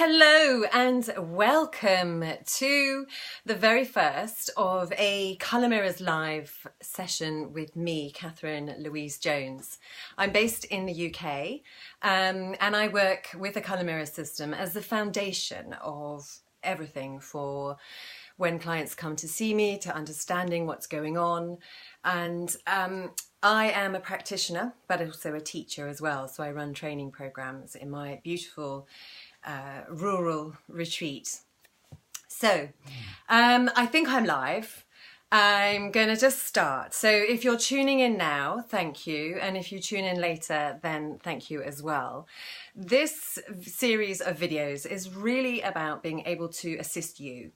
Hello and welcome to the very first of a Colour Mirrors live session with me, Catherine Louise Jones. I'm based in the UK and I work with the Colour Mirrors system as the foundation of everything for when clients come to see me, to understanding what's going on. And I am a practitioner, but also a teacher as well. So I run training programs in my beautiful rural retreat. So I think I'm live. I'm going to just start. So if you're tuning in now, thank you. And if you tune in later, then thank you as well. This series of videos is really about being able to assist you.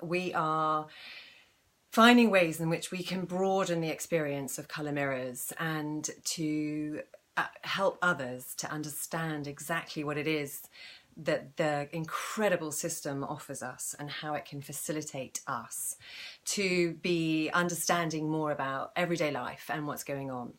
We are finding ways in which we can broaden the experience of Colour Mirrors and to help others to understand exactly what it is that the incredible system offers us and how it can facilitate us to be understanding more about everyday life and what's going on.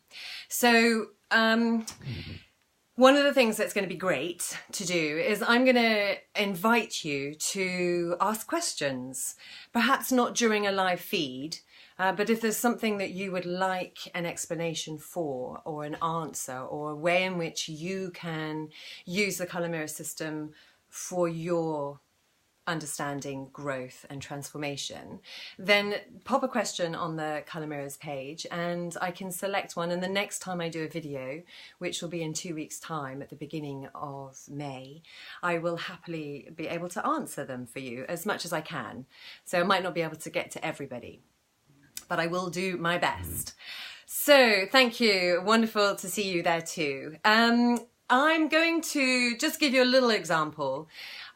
So one of the things that's going to be great to do is I'm going to invite you to ask questions, perhaps not during a live feed, but if there's something that you would like an explanation for, or an answer, or a way in which you can use the Colour Mirror system for your understanding, growth and transformation, then pop a question on the Colour Mirrors page and I can select one, and the next time I do a video, which will be in 2 weeks' time at the beginning of May, I will happily be able to answer them for you as much as I can. So I might not be able to get to everybody, but I will do my best. So thank you. Wonderful to see you there too. I'm going to just give you a little example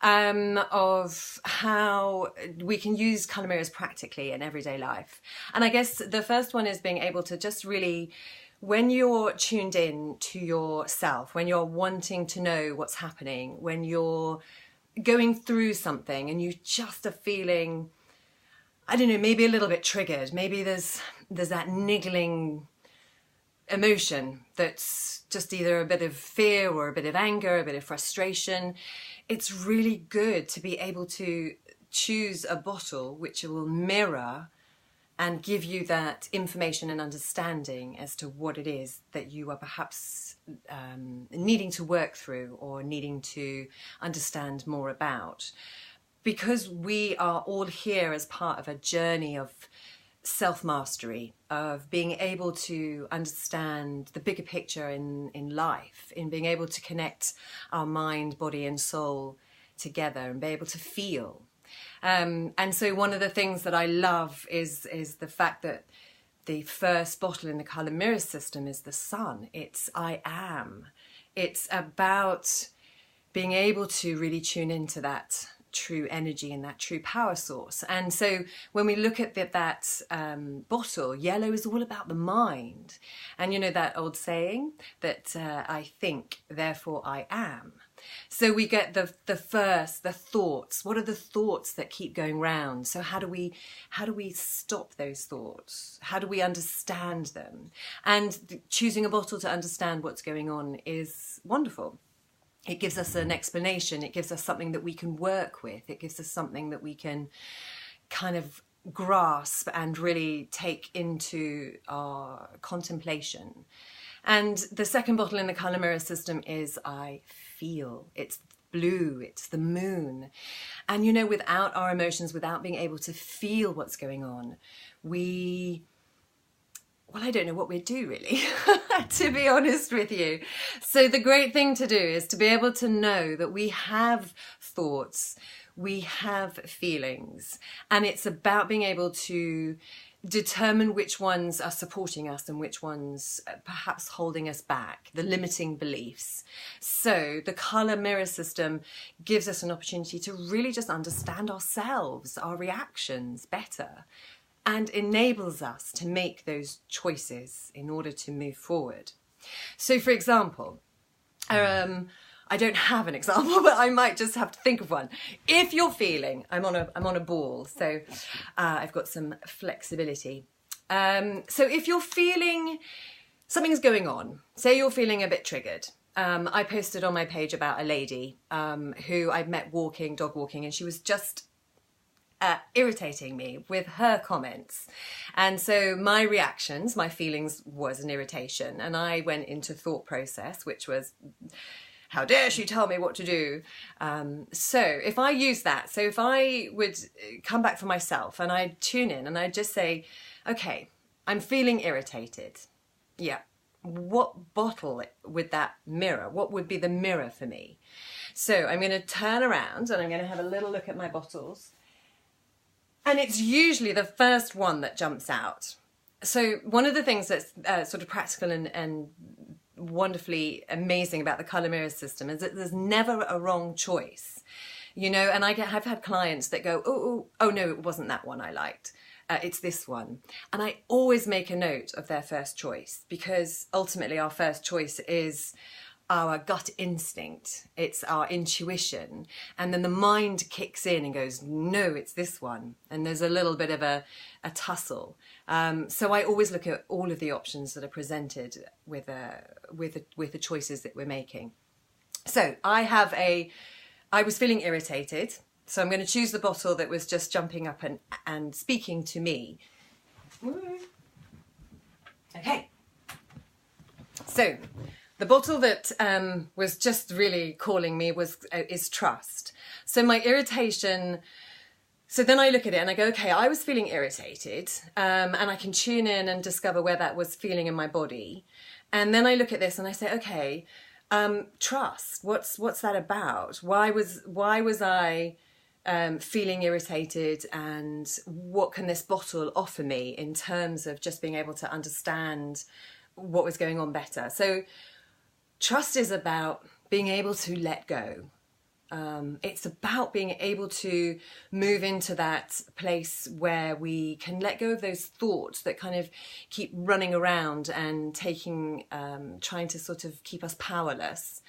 of how we can use Colour Mirrors practically in everyday life. And I guess the first one is being able to just really, when you're tuned in to yourself, when you're wanting to know what's happening, when you're going through something and you just are feeling, I don't know, maybe a little bit triggered, maybe there's that niggling emotion that's just either a bit of fear or a bit of anger, a bit of frustration. It's really good to be able to choose a bottle which will mirror and give you that information and understanding as to what it is that you are perhaps needing to work through or needing to understand more about. Because we are all here as part of a journey of self-mastery, of being able to understand the bigger picture in life, in being able to connect our mind, body and soul together and be able to feel. And so one of the things that I love is the fact that the first bottle in the Colour Mirrors system is the sun. It's I am. It's about being able to really tune into that true energy and that true power source. And so when we look at that bottle, yellow is all about the mind. And you know that old saying that I think, therefore I am. So we get the thoughts. What are the thoughts that keep going round? So how do we stop those thoughts? How do we understand them? And choosing a bottle to understand what's going on is wonderful. It gives us an explanation. It gives us something that we can work with. It gives us something that we can kind of grasp and really take into our contemplation. And the second bottle in the Colour Mirror system is I feel. It's blue, it's the moon. And you know, without our emotions, without being able to feel what's going on, I don't know what we'd do really, to be honest with you. So the great thing to do is to be able to know that we have thoughts, we have feelings, and it's about being able to determine which ones are supporting us and which ones perhaps holding us back, the limiting beliefs. So the Colour Mirror system gives us an opportunity to really just understand ourselves, our reactions better, and enables us to make those choices in order to move forward. So for example, I don't have an example, but I might just have to think of one. If you're feeling, I'm on a ball, so I've got some flexibility. So if you're feeling something's going on, say you're feeling a bit triggered, I posted on my page about a lady who I'd met dog walking, and she was just irritating me with her comments. And so my reactions, my feelings was an irritation. And I went into thought process, which was, how dare she tell me what to do? So if I use that, so if I would come back for myself and I'd tune in and I'd just say, okay, I'm feeling irritated. Yeah. What bottle would that mirror? What would be the mirror for me? So I'm going to turn around and I'm going to have a little look at my bottles. And it's usually the first one that jumps out. So one of the things that's sort of practical and wonderfully amazing about the colour mirror system is that there's never a wrong choice. You know, and I've had clients that go, oh no, it wasn't that one I liked. It's this one. And I always make a note of their first choice, because ultimately our first choice is our gut instinct, it's our intuition, and then the mind kicks in and goes, no, it's this one, and there's a little bit of a tussle. So I always look at all of the options that are presented with the choices that we're making. So I was feeling irritated, so I'm going to choose the bottle that was just jumping up and speaking to me. Okay, so the bottle that was just really calling me is trust. So my irritation, so then I look at it and I go, okay, I was feeling irritated, and I can tune in and discover where that was feeling in my body. And then I look at this and I say, okay, trust, what's that about? Why was I feeling irritated, and what can this bottle offer me in terms of just being able to understand what was going on better? So trust is about being able to let go. It's about being able to move into that place where we can let go of those thoughts that kind of keep running around and trying to sort of keep us powerless,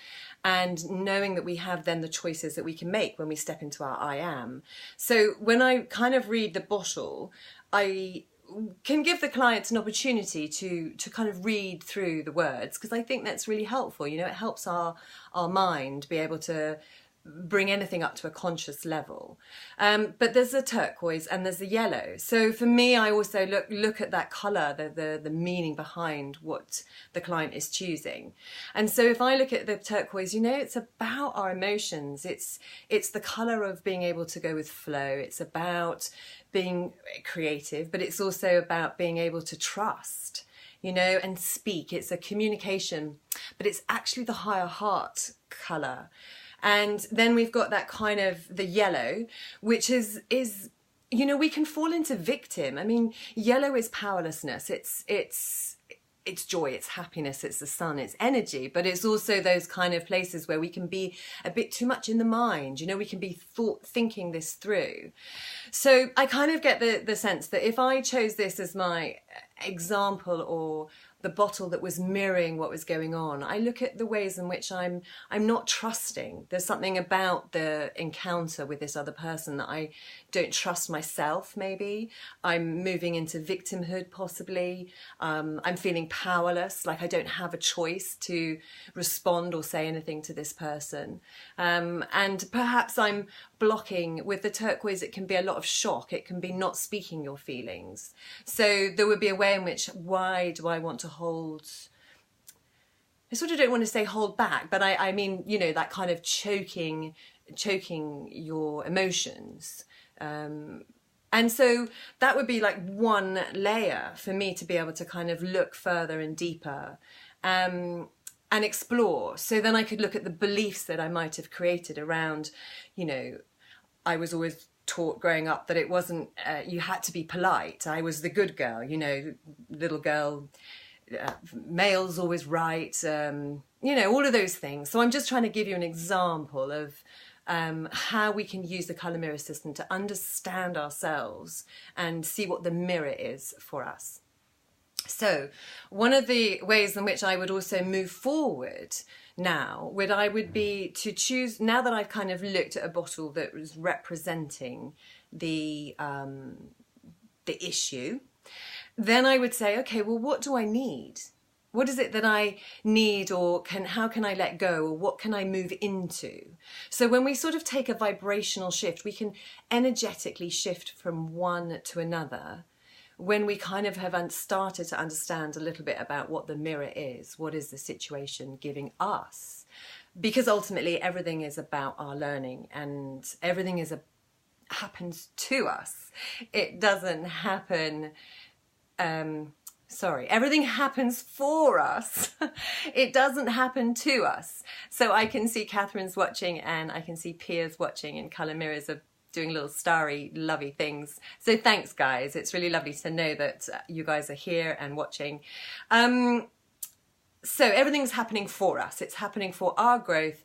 and knowing that we have then the choices that we can make when we step into our I am. So when I kind of read the bottle, I can give the clients an opportunity to kind of read through the words, because I think that's really helpful. You know, it helps our mind be able to bring anything up to a conscious level. But there's a turquoise and there's a yellow. So for me, I also look at that colour, the meaning behind what the client is choosing. And so if I look at the turquoise, you know, it's about our emotions. It's the colour of being able to go with flow. It's about being creative, but it's also about being able to trust, you know, and speak. It's a communication, but it's actually the higher heart colour. And then we've got that kind of the yellow, which is, you know, we can fall into victim. I mean, yellow is powerlessness. It's joy, it's happiness, it's the sun, it's energy, but it's also those kind of places where we can be a bit too much in the mind. You know, we can be thinking this through. So I kind of get the sense that if I chose this as my example, or the bottle that was mirroring what was going on, I look at the ways in which I'm not trusting. There's something about the encounter with this other person that I don't trust myself, maybe. I'm moving into victimhood, possibly. I'm feeling powerless, like I don't have a choice to respond or say anything to this person. And perhaps I'm blocking. With the turquoise, it can be a lot of shock. It can be not speaking your feelings. So there would be a way in which, why do I want to hold, I sort of don't want to say hold back, but I mean, you know, that kind of choking your emotions. And so that would be like one layer for me to be able to kind of look further and deeper and explore. So then I could look at the beliefs that I might have created around, you know, I was always taught growing up that it wasn't, you had to be polite. I was the good girl, you know, little girl, male's always right, you know, all of those things. So I'm just trying to give you an example of how we can use the colour mirror system to understand ourselves and see what the mirror is for us. So one of the ways in which I would also move forward now would be to choose, now that I've kind of looked at a bottle that was representing the issue, then I would say, okay, well, what do I need? what is it that I need, or how can I let go, or what can I move into? So when we sort of take a vibrational shift, we can energetically shift from one to another. When we kind of have started to understand a little bit about what the mirror is, what is the situation giving us? Because ultimately everything is about our learning, and everything happens to us. It doesn't happen, everything happens for us. It doesn't happen to us. So I can see Catherine's watching, and I can see Pia's watching, and Colour Mirrors are doing little starry, lovely things. So thanks, guys. It's really lovely to know that you guys are here and watching. So everything's happening for us. It's happening for our growth,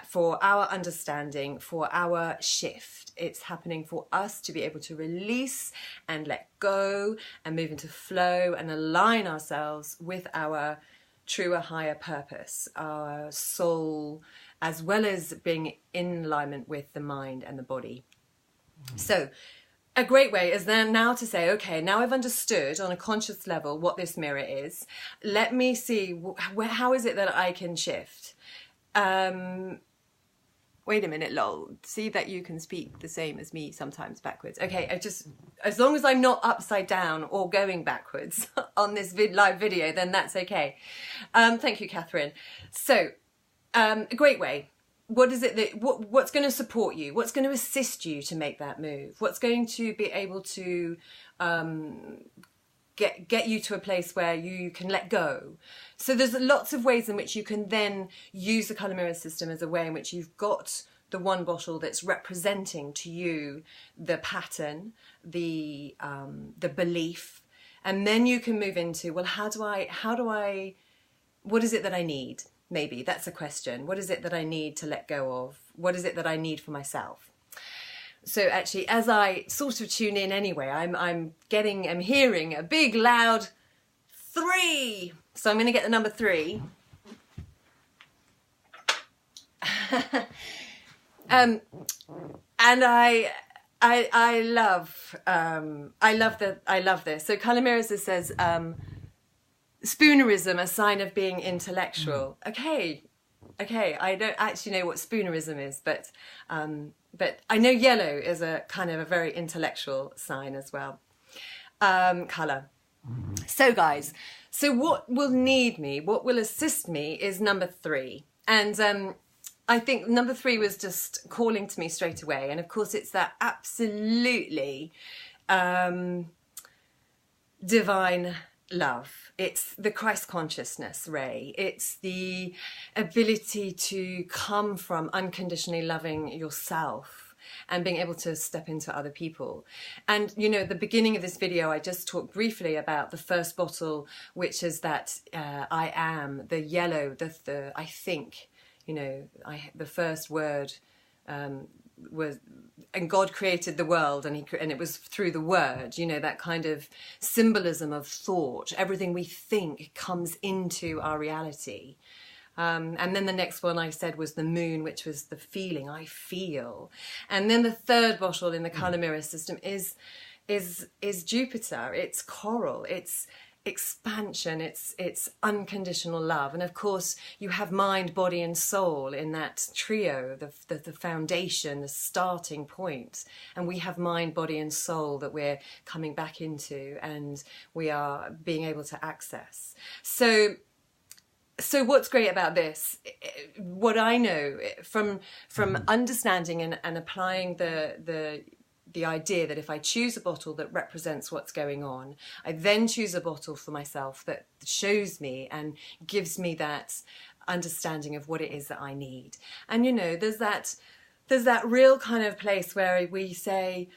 for our understanding, for our shift. It's happening for us to be able to release and let go and move into flow and align ourselves with our truer, higher purpose, our soul, as well as being in alignment with the mind and the body. So a great way is then now to say, okay, now I've understood on a conscious level what this mirror is. Let me see, how is it that I can shift? Wait a minute, lol. See that you can speak the same as me sometimes backwards. Okay, as long as I'm not upside down or going backwards on this live video, then that's okay. Thank you, Catherine. So, a great way. What is it that, what's going to support you? What's going to assist you to make that move? What's going to be able to get you to a place where you can let go? So there's lots of ways in which you can then use the Colour Mirror system as a way in which you've got the one bottle that's representing to you the pattern, the belief, and then you can move into, well, what is it that I need? Maybe that's a question. What is it that I need to let go of? What is it that I need for myself? So actually, as I sort of tune in anyway, I'm hearing a big loud 3. So I'm going to get the number 3. And I love this. So Colour Mirrors says, spoonerism, a sign of being intellectual. Okay, I don't actually know what spoonerism is, but I know yellow is a kind of a very intellectual sign as well. Colour. So guys, so what will assist me is number 3. And I think number 3 was just calling to me straight away. And of course it's that absolutely divine love. It's the Christ consciousness ray. It's the ability to come from unconditionally loving yourself and being able to step into other people. And you know, at the beginning of this video, I just talked briefly about the first bottle, which is that I am, the yellow, the I think, you know, the first word was, and God created the world, and it was through the word, you know, that kind of symbolism of thought. Everything we think comes into our reality. And then the next one I said was the moon, which was the feeling I feel. And then the third bottle in the Colour Mirror system is Jupiter. It's coral. It's expansion, it's unconditional love. And of course you have mind, body and soul in that trio, the foundation, the starting point. And we have mind, body and soul that we're coming back into and we are being able to access. So what's great about this, what I know from understanding and applying the idea that if I choose a bottle that represents what's going on, I then choose a bottle for myself that shows me and gives me that understanding of what it is that I need. And you know, there's that real kind of place where we say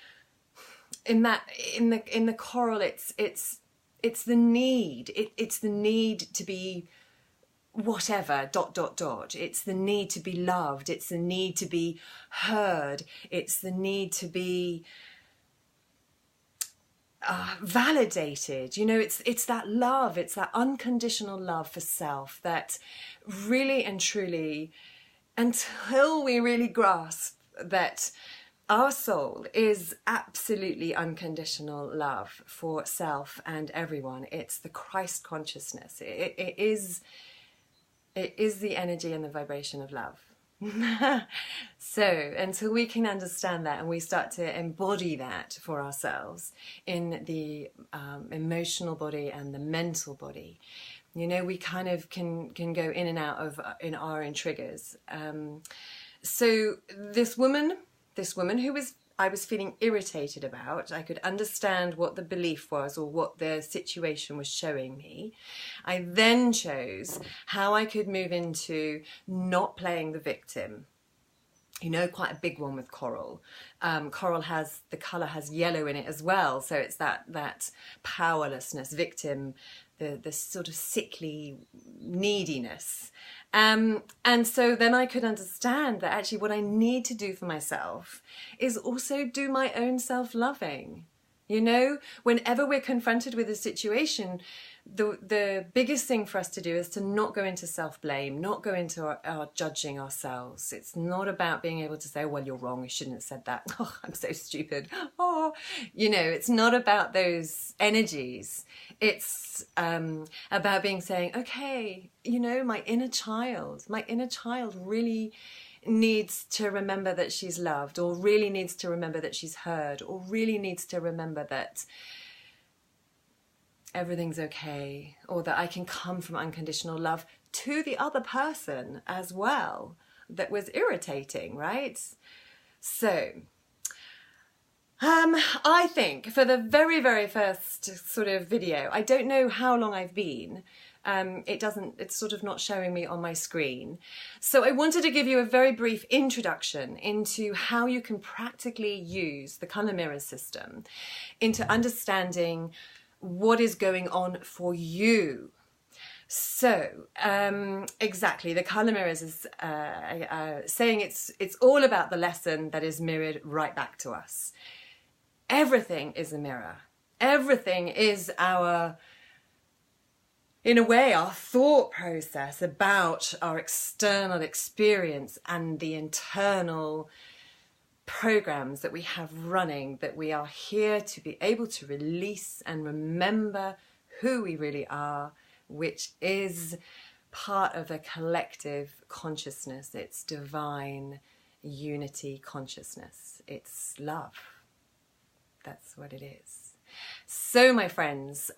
in the coral, it's the need. It's the need to be whatever, ... It's the need to be loved. It's the need to be heard. It's the need to be validated. You know, it's that love. It's that unconditional love for self that really and truly, until we really grasp that our soul is absolutely unconditional love for self and everyone. It's the Christ consciousness. It is the energy and the vibration of love. So until we can understand that and we start to embody that for ourselves in the emotional body and the mental body, you know, we kind of can go in and out of in our own triggers. So this woman who I was feeling irritated about, I could understand what the belief was or what the situation was showing me. I then chose how I could move into not playing the victim. You know, quite a big one with coral. Coral the colour has yellow in it as well, so it's that powerlessness, victim, the sort of sickly neediness. And so then I could understand that actually what I need to do for myself is also do my own self-loving. You know, whenever we're confronted with a situation, the biggest thing for us to do is to not go into self-blame, not go into our judging ourselves. It's not about being able to say, well, you're wrong, you shouldn't have said that. Oh, I'm so stupid. Oh, you know, it's not about those energies. It's about saying, okay, you know, my inner child really needs to remember that she's loved, or really needs to remember that she's heard, or really needs to remember that everything's okay, or that I can come from unconditional love to the other person as well that was irritating, right? So I think for the very, very first sort of video, I don't know how long I've been. It's sort of not showing me on my screen. So I wanted to give you a very brief introduction into how you can practically use the colour mirror system into understanding what is going on for you. So exactly, the colour mirrors is saying it's all about the lesson that is mirrored right back to us. Everything is a mirror. Everything is in a way, our thought process about our external experience and the internal programs that we have running, that we are here to be able to release and remember who we really are, which is part of a collective consciousness. It's divine unity consciousness. It's love. That's what it is. So, my friends,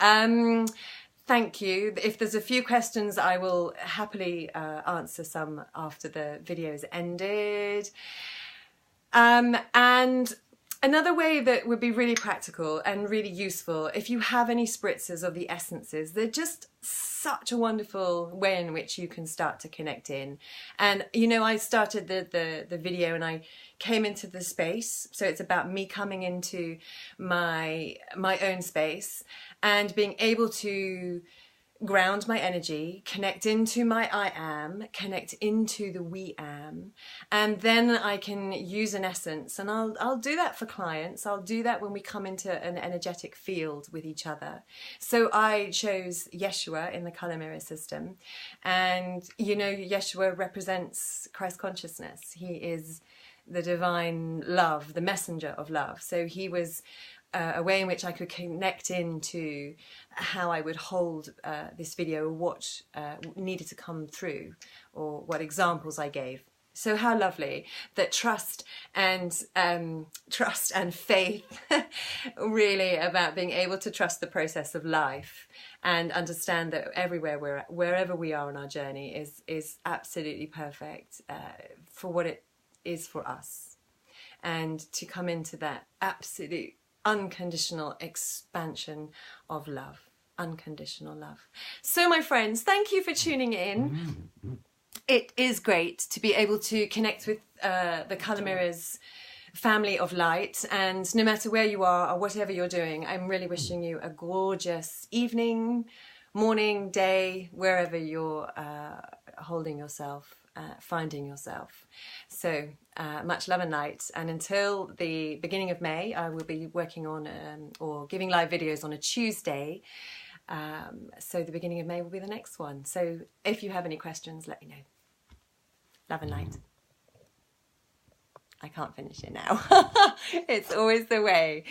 thank you. If there's a few questions, I will happily answer some after the video's ended. And another way that would be really practical and really useful, if you have any spritzers of the essences, they're just such a wonderful way in which you can start to connect in. And you know, I started the video and I came into the space, so it's about me coming into my own space and being able to ground my energy, connect into my I am, connect into the we am, and then I can use an essence. And I'll do that for clients. I'll do that when we come into an energetic field with each other. So I chose Yeshua in the colour mirror system, and you know, Yeshua represents Christ consciousness. He is the divine love, the messenger of love. So he was a way in which I could connect into how I would hold this video, what needed to come through, or what examples I gave. So how lovely that trust and faith, really about being able to trust the process of life and understand that wherever we are on our journey is absolutely perfect for what it is for us, and to come into that absolute unconditional expansion of love, unconditional love. So my friends, thank you for tuning in. It is great to be able to connect with the Colour Mirrors family of light, and no matter where you are or whatever you're doing, I'm really wishing you a gorgeous evening, morning, day, wherever you're holding yourself, finding yourself. So much love and light, and until the beginning of May, I will be working on or giving live videos on a Tuesday. So the beginning of May will be the next one. So if you have any questions, let me know. Love and light. I can't finish it now. It's always the way.